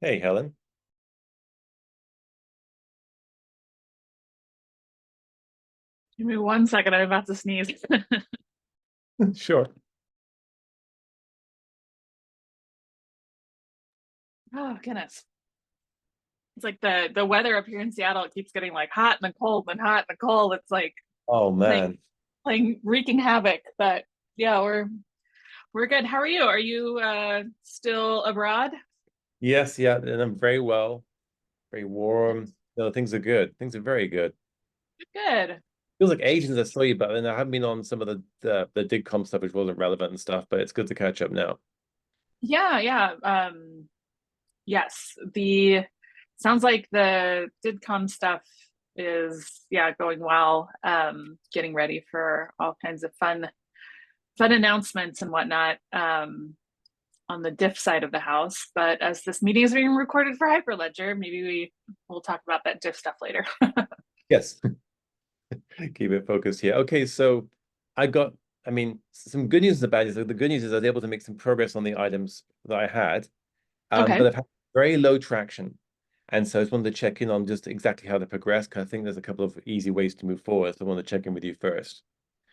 Hey, Helen. Give me 1 second. I'm about to sneeze. Sure. Oh, goodness. It's like the weather up here in Seattle, it keeps getting like hot and then cold and hot and cold. It's like Oh playing man. wreaking havoc. But yeah, we're good. How are you? Are you still abroad? Yes, yeah, and I'm very well, very warm. No, things are good. Things are very good. Good. Feels like ages I saw you, but then I haven't been on some of the DigCom stuff, which wasn't relevant and stuff. But it's good to catch up now. Yeah, yeah. Yes. The sounds like the DidCon stuff is going well. Getting ready for all kinds of fun announcements and whatnot. On the diff side of the house. But as this meeting is being recorded for Hyperledger, maybe we'll talk about that diff stuff later. Yes, keep it focused here. Okay, so I got, I mean, some good news and the bad news. The good news is I was able to make some progress on the items that I had, Okay. but I've had very low traction. And so I just wanted to check in on just exactly how they progress, because I think there's a couple of easy ways to move forward. So I want to check in with you first.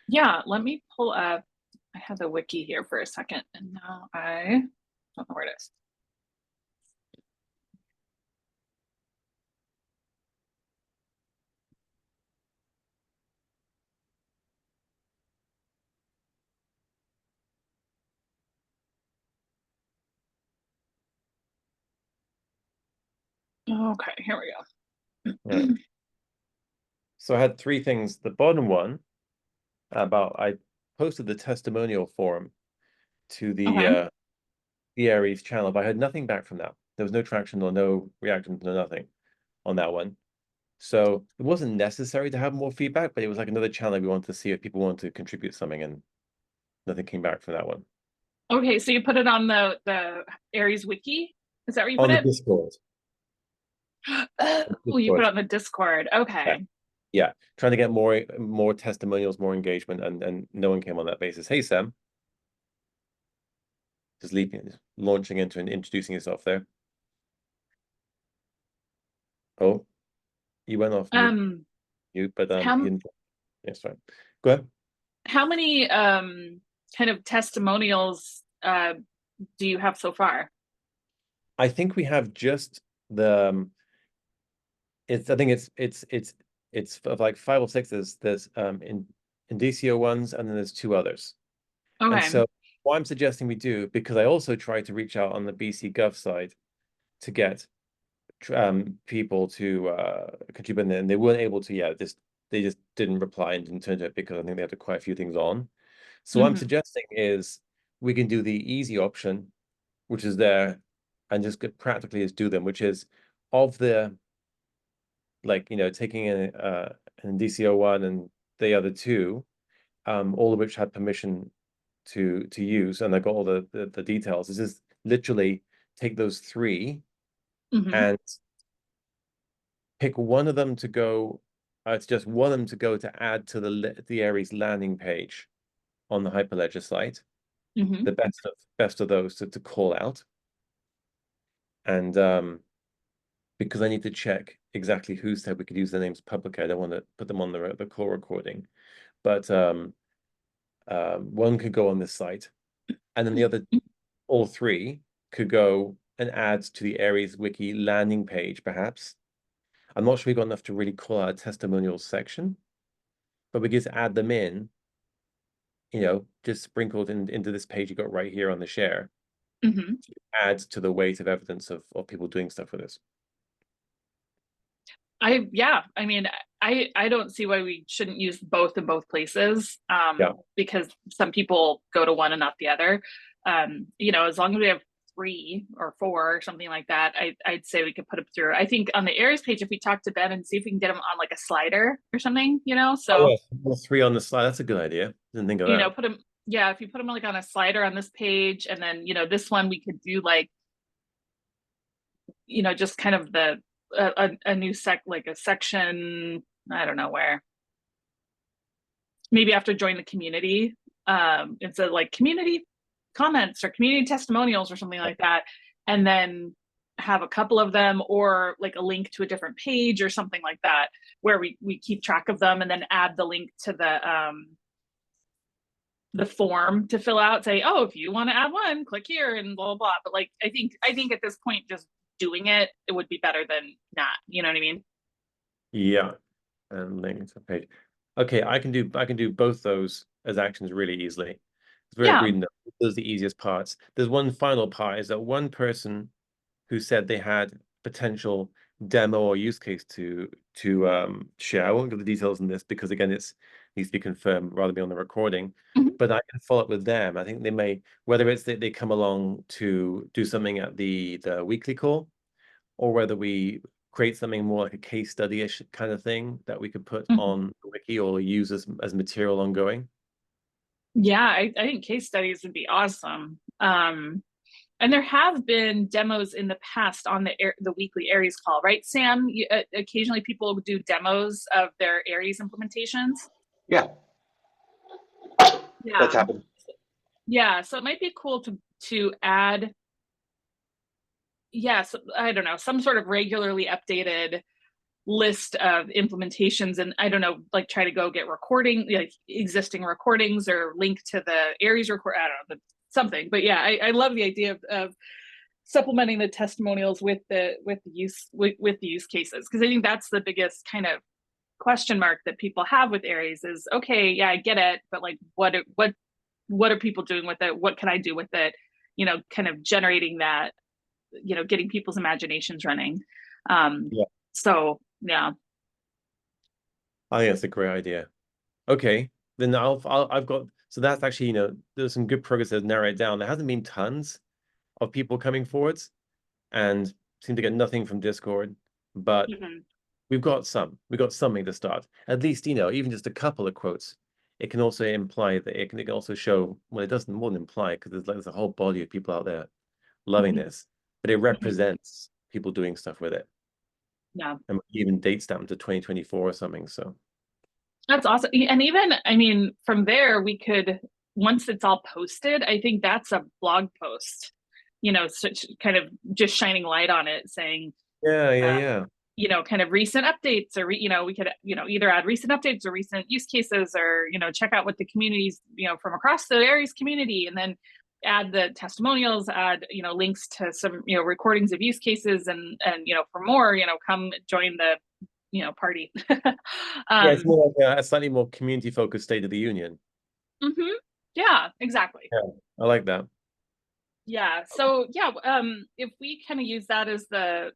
Yeah, let me pull up. I had the wiki here for a second, and now I don't know where it is. Okay, here we All right. go. So I had three things. The bottom one about I posted the testimonial form to Okay. the Aries channel, but I had nothing back from that. There was no traction or no reaction, no nothing on that one. So it wasn't necessary to have more feedback, but it was like another channel we wanted to see if people wanted to contribute something, and nothing came back from that one. Okay, so you put it on the Aries wiki? Is that where you put On the it? Discord. Oh, you put Discord. it on the Discord. Yeah. Okay. Yeah. Trying to get more testimonials, more engagement, and no one came on that basis. Hey Sam, just leaping launching into and introducing yourself there. Oh, you went off Um, mute, but how yes, fine. Go ahead. how many kind of testimonials do you have so far? I think we have just the it's I think it's of like five or six. There's in Indicio ones, and then there's two others. And Okay. so what I'm suggesting we do, because I also tried to reach out on the BC Gov side to get people to contribute, and they weren't able to. Yeah, they just didn't reply and didn't turn to it because I think they had quite a few things on. So what I'm Hmm. suggesting is we can do the easy option, which is there, and just get practically is do them, which is of the like taking an DCO one and the other two, all of which had permission to use, and I got all the details. This is literally take those three Hmm. and pick one of them to go. It's just one of them to go to add to the Aries landing page on the Hyperledger site. Hmm. The best of those to call out, and because I need to check exactly who said we could use their names publicly. I don't want to put them on the call recording, but one could go on this site, and then the other, all three, could go and add to the Aries Wiki landing page, perhaps. I'm not sure we got enough to really call out a testimonials section, but we just add them in, just sprinkled into this page you got right here on the share, Hmm. adds to the weight of evidence of people doing stuff with this. I mean, I don't see why we shouldn't use both in both places, Yeah. because some people go to one and not the other. As long as we have three or four or something like that, I'd say we could put them through. I think on the Aries page, if we talk to Ben and see if we can get them on like a slider or something, Oh, so yes. All three on the slide. That's a good idea. Didn't think of that. put them. Yeah, if you put them like on a slider on this page, and then this one we could do like just kind of a new like a section. I don't know where, maybe after join the community, it's a like community comments or community testimonials or something like that, and then have a couple of them, or like a link to a different page or something like that, where we keep track of them and then add the link to the form to fill out, say, oh, if you want to add one, click here and blah, blah, blah. But like, I think at this point, just doing it would be better than not. You know what I mean? Yeah, and link to page. Okay, I can do both those as actions really easily. It's very Yeah. agreed on those are the easiest parts. There's one final part is that one person who said they had potential demo or use case to share. I won't give the details on this because again, it's needs to be confirmed rather than be on the recording. Mhm. But I can follow up with them. I think they may, whether it's that they come along to do something at the weekly call, or whether we create something more like a case study-ish kind of thing that we could put Mhm. on the wiki or use as material ongoing. Yeah, I think case studies would be awesome. And there have been demos in the past on the weekly Aries call, right, Sam? Occasionally people do demos of their Aries implementations. Yeah, that's Yeah. happened. Yeah, so it might be cool to add, yes, I don't know, some sort of regularly updated list of implementations, and I don't know, like try to go get recording, like existing recordings, or link to the Aries record, I don't know, something. But yeah, I love the idea of supplementing the testimonials with the use cases, because I think that's the biggest kind of question mark that people have with Aries is, okay, yeah, I get it, but like what are people doing with it? What can I do with it? Kind of generating that, getting people's imaginations running. Um, Yeah, so yeah. I think that's a great idea. Okay, then I've got so that's actually there's some good progress to narrow it down. There hasn't been tons of people coming forwards, and seem to get nothing from Discord, but Mhm. we've got something to start. At least even just a couple of quotes. It can also imply that it can also show, well, it doesn't more than imply because there's a whole body of people out there loving Mhm. this, but it Mhm. represents people doing stuff with it, Yeah, and even date stamp to 2024 or something. So that's awesome. And even, I mean, from there, we could, once it's all posted, I think that's a blog post, such kind of just shining light on it, saying, yeah, yeah, uh, yeah. kind of recent updates, or, we could, either add recent updates or recent use cases, or, check out what the communities, from across the Aries community, and then add the testimonials, add, links to some, recordings of use cases, and, for more, come join the, party. Yeah, it's um, more like a slightly more community focused State of the Union. mhm. Yeah, exactly. Yeah, I like that. Yeah. So yeah, if we kind of use that as the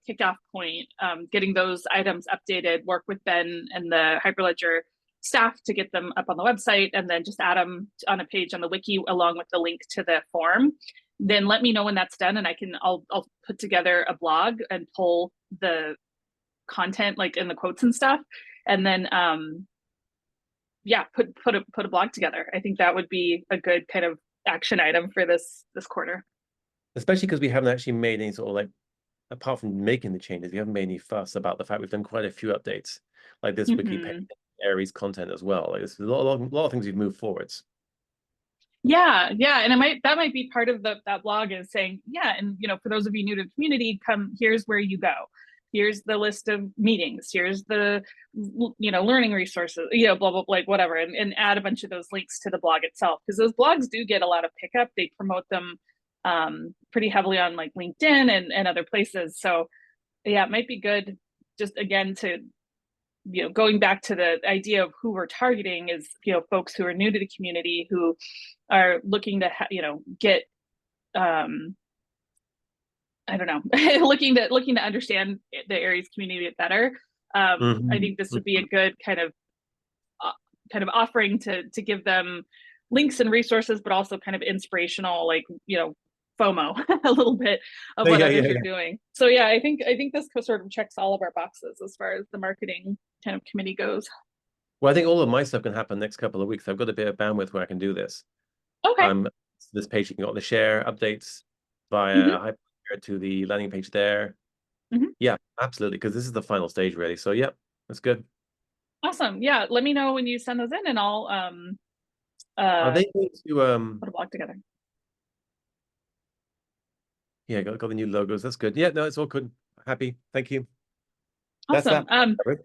kickoff point, getting those items updated, work with Ben and the Hyperledger staff to get them up on the website, and then just add them on a page on the wiki along with the link to the form. Then let me know when that's done, and I'll put together a blog and pull the content like in the quotes and stuff, and then yeah, put a blog together. I think that would be a good kind of action item for this quarter. Especially because we haven't actually made any sort of like, apart from making the changes, we haven't made any fuss about the fact we've done quite a few updates, like this wiki page, Mm-hmm. Aries content as well. Like, there's a lot of things we've moved forwards. Yeah, yeah, and that might be part of that blog, is saying, yeah, and for those of you new to the community, come, here's where you go. Here's the list of meetings. Here's the learning resources. Blah blah, like whatever, and add a bunch of those links to the blog itself, because those blogs do get a lot of pickup. They promote them pretty heavily on like LinkedIn and other places. So yeah, it might be good, just again, to going back to the idea of who we're targeting is, folks who are new to the community, who are looking to get um I don't know, looking to understand the Aries community better. I Mhm. think this would be a good uh, kind of offering to give them links and resources, but also kind of inspirational, like FOMO a little bit of what Yeah, yeah, others are yeah. doing. So yeah, I think this sort of checks all of our boxes as far as the marketing kind of committee goes. Well, I think all of my stuff can happen next couple of weeks. I've got a bit of bandwidth where I can do this. Okay. This page you can go on the share updates via Hmm. hyperlink to the landing page there. Hmm. Yeah, absolutely, because this is the final stage really. So yeah, that's good. Awesome. Yeah, let me know when you send those in, and I'll Are uh they going to put a blog together. Yeah, got the new logos. That's good. Yeah, no, it's all good. Happy. Thank you. That's Awesome. that. Right?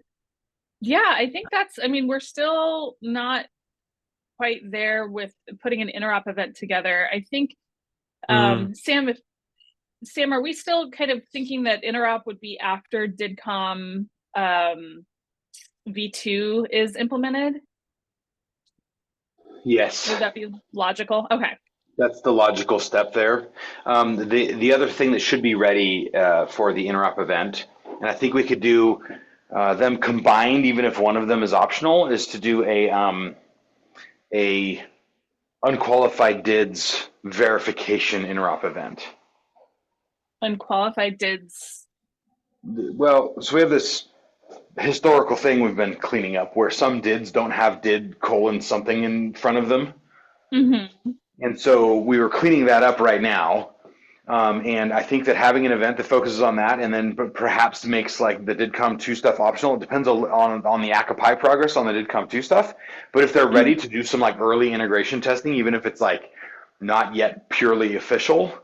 Yeah, I think I mean, we're still not quite there with putting an interop event together. I think, Mm. Sam, are we still kind of thinking that interop would be after DIDCOM V2 is implemented? Yes, Would that be logical? Okay. that's the logical step there. The other thing that should be ready for the interop event, and I think we could do them combined, even if one of them is optional, is to do a unqualified DIDs verification interop event. Unqualified DIDs. Well, so we have this historical thing we've been cleaning up where some DIDs don't have DID colon something in front of them. Mm-hmm. And so we were cleaning that up right now. And I think that having an event that focuses on that and then perhaps makes like the DIDCOM 2 stuff optional, it depends on the Akapai progress on the DIDCOM 2 stuff. But if they're ready to do some like early integration testing, even if it's like not yet purely official,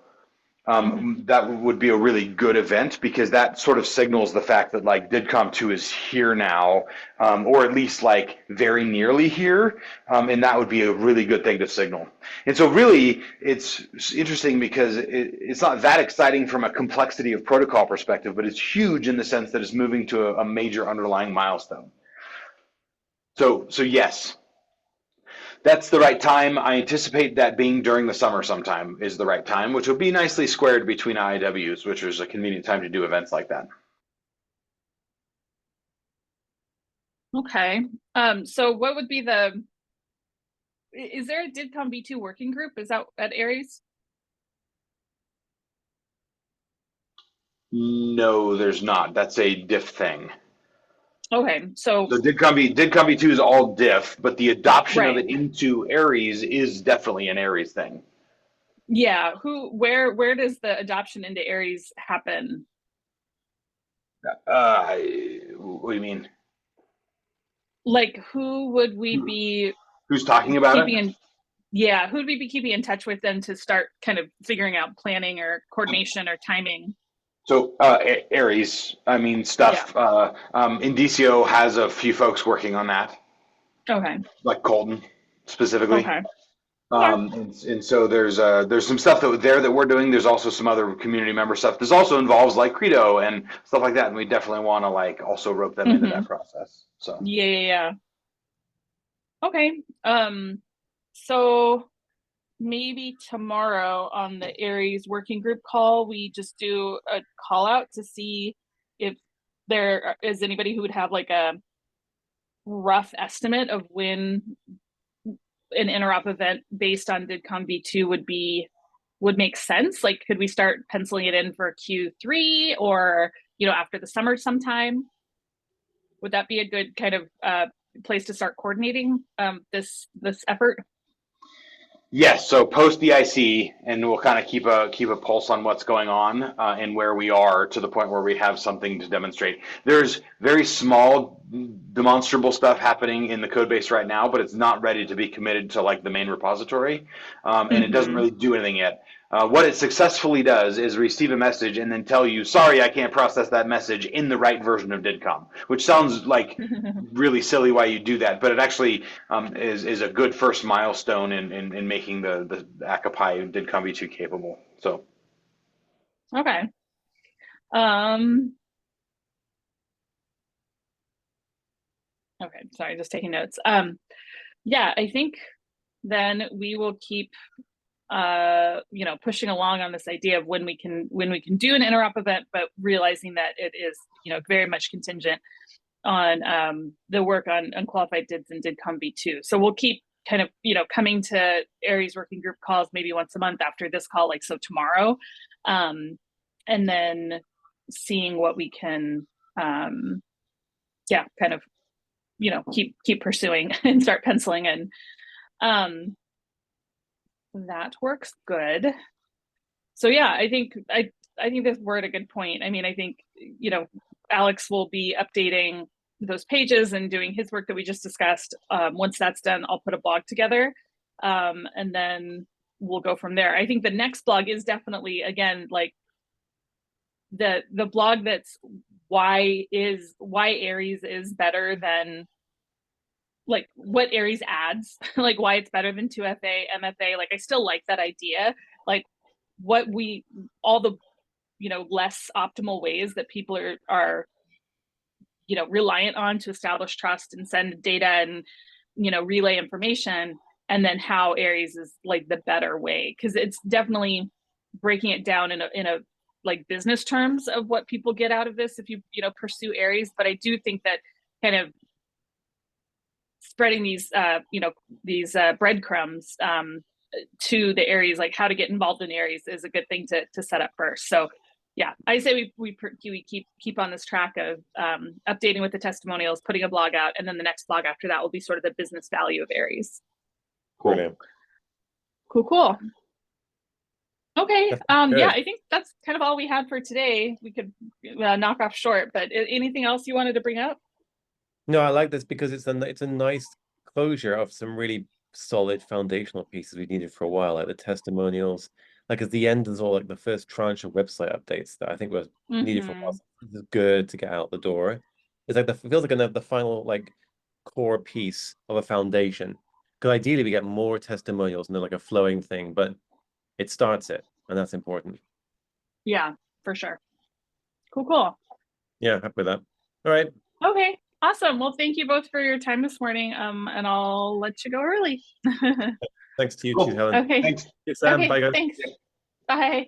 Mm-hmm. that would be a really good event because that sort of signals the fact that like DIDCOM 2 is here now, or at least like very nearly here, and that would be a really good thing to signal. And so really it's interesting because it's not that exciting from a complexity of protocol perspective, but it's huge in the sense that it's moving to a major underlying milestone. So yes, that's the right time. I anticipate that being during the summer sometime is the right time, which will be nicely squared between IIWs, which is a convenient time to do events like that. Okay. So what would be is there a DIDCOM V2 working group? Is that at Aries? No, there's not. That's a diff thing. Okay. So, So DIDCOM V2 is all diff, but the adoption of right. it into Aries is definitely an Aries thing. Yeah. Where does the adoption into Aries happen? What do you mean? Like, who would we be Who's talking about keeping it? in, yeah, who would we be keeping in touch with then to start kind of figuring out planning or coordination or timing? So Aries, I mean Yeah. stuff. Indicio has a few folks working on that, Okay. like Colton specifically. Okay. Okay. And so there's some stuff that we're doing. There's also some other community member stuff. This also involves like Credo and stuff like that, and we definitely want to like also rope them into Mm-hmm. that process. So Yeah, yeah, yeah. Okay. So maybe tomorrow on the Aries working group call, we just do a call out to see if there is anybody who would have like a rough estimate of when an interop event based on DIDCOM V2 would make sense. Like, could we start penciling it in for Q3 or, after the summer sometime? Would that be a good kind of place to start coordinating this effort? yes, so post DIC, and we'll kind of keep a pulse on what's going on and where we are to the point where we have something to demonstrate. There's very small demonstrable stuff happening in the code base right now, but it's not ready to be committed to like the main repository, and it doesn't Mm-hmm. really do anything yet. What it successfully does is receive a message and then tell you, sorry, I can't process that message in the right version of DIDCOM, which sounds like really silly why you do that, but it actually is a good first milestone in making the Akapai DIDCOM V2 capable. So Okay. Um, okay, sorry, just taking notes. Yeah, I think then we will keep pushing along on this idea of when we can do an interop event, but realizing that it is, very much contingent on the work on unqualified DIDs and DIDCOM V2. So we'll keep kind of, coming to Aries working group calls maybe once a month after this call, like so tomorrow. And then seeing what we can kind of, keep pursuing and start penciling in. That works good. So yeah, I think that we're at a good point. I mean, I think, Alex will be updating those pages and doing his work that we just discussed. Once that's done, I'll put a blog together, and then we'll go from there. I think the next blog is definitely, again, like the blog that's why Aries is better than, like, what Aries adds, like why it's better than 2FA, MFA. Like I still like that idea. Like what we, all the, you know, less optimal ways that people are, you know, reliant on to establish trust and send data and, you know, relay information, and then how Aries is like the better way, because it's definitely breaking it down in a like business terms of what people get out of this if you pursue Aries. But I do think that kind of spreading these breadcrumbs to the Aries, like how to get involved in Aries, is a good thing to set up first. So yeah, I say we keep on this track of updating with the testimonials, putting a blog out, and then the next blog after that will be sort of the business value of Aries. Cool. Brilliant. Cool. Okay. Good. Yeah, I think that's kind of all we had for today. We could knock off short, but anything else you wanted to bring up? No, I like this because it's a nice closure of some really solid foundational pieces we needed for a while, like the testimonials. Like at the end, there's all like the first tranche of website updates that I think was needed for a while. So this is good to get out the door. It's like it feels like the final like core piece of a foundation. Because ideally we get more testimonials and they're like a flowing thing, but it starts it, and that's important. Yeah, for sure. Cool. Yeah, happy with that. All right. Okay, awesome. Well, thank you both for your time this morning. And I'll let you go early. Thanks to you Cool. too, Helen. Okay. Thanks. Hey, Sam. Okay, Bye, guys. thanks. Bye.